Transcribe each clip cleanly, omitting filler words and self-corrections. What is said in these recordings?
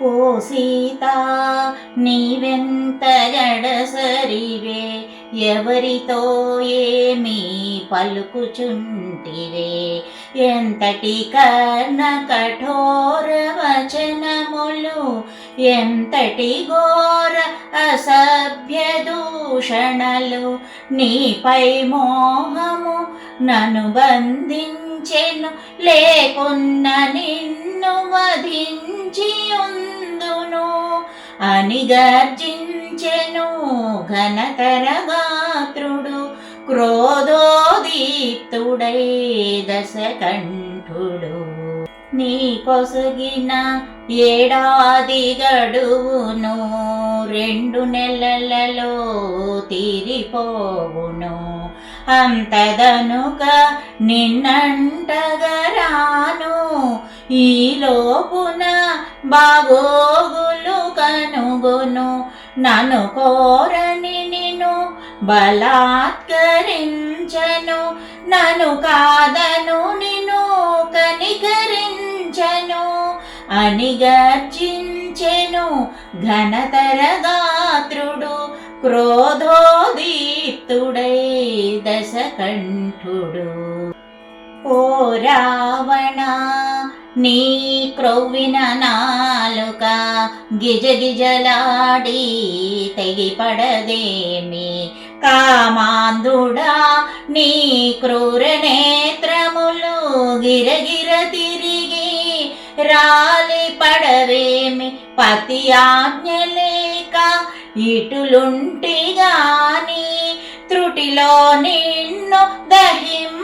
ఓ సీతా, నీవెంత గడసరివే, ఎవరితో ఏమీ పలుకుచుంటివే, ఎంతటి కర్ణ కఠోర వచనములు, ఎంతటి ఘోర అసభ్య దూషణలు, నీపై మోహము నన్ను బంధించెను, లేకున్న నిన్ను వధించి ఉందును అని గర్జించెను ఘనతర గాత్రుడు, క్రోధోదీప్తుడై దశకంఠుడు. నీ కొసగిన ఏడాది గడువును 2 నెలలలో తీరిపోవును, అంతదనుక నిన్నంటగరాను, ఈ లోపున బాగోగులు కనుగొను, నన్ను కోరని నిన్ను బలాత్కరించను, నన్ను కాదను నిన్ను కనికరించను అని గర్జించెను ఘనతర గాత్రుడు, క్రోధోదీప్తుడై దశకంఠుడు. ఓ రావణ, నీ క్రొవ్విన నాలుక గిజగిజలాడి తెగిపడదేమి, కామాంధుడా నీ క్రూర నేత్రములు గిరగిర తిరిగి రాలి పడవేమి, పతి ఆజ్ఞ లేక ఇటులుంటిగాని త్రుటిలో నిన్ను దహింపనాయేమి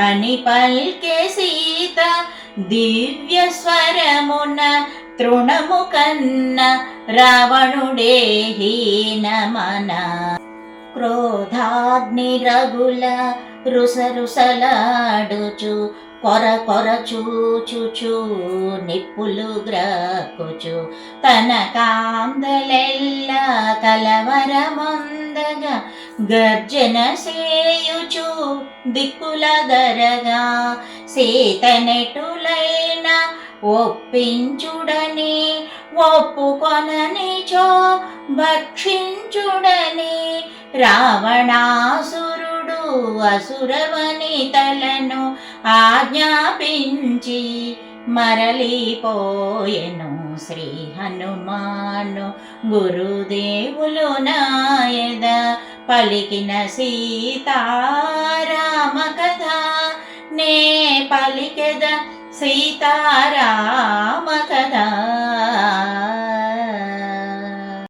అని పల్కె సీత దివ్య స్వరమున, తృణము కన్న రావణుడే హీనమన. క్రోధాగ్ని రగుల రుసరుసలాడుచు, కొర కొర చూచుచు నిప్పులు గ్రక్కుచు, తన కాందలెల్ల కలవరమందగా గర్జన సేయుచు దిక్కుల దరగా, సీతనెటులైన ఒప్పించుడని, ఒప్పుకొననిచో భక్షించుడని, రావణాసురుడు అసురవనితలను ఆజ్ఞాపించి మరలిపోయెను శ్రీ హనుమాను. గురుదేవులు నాయద పలికిన సీతారామ కథ, నే పలికెద సీతారామ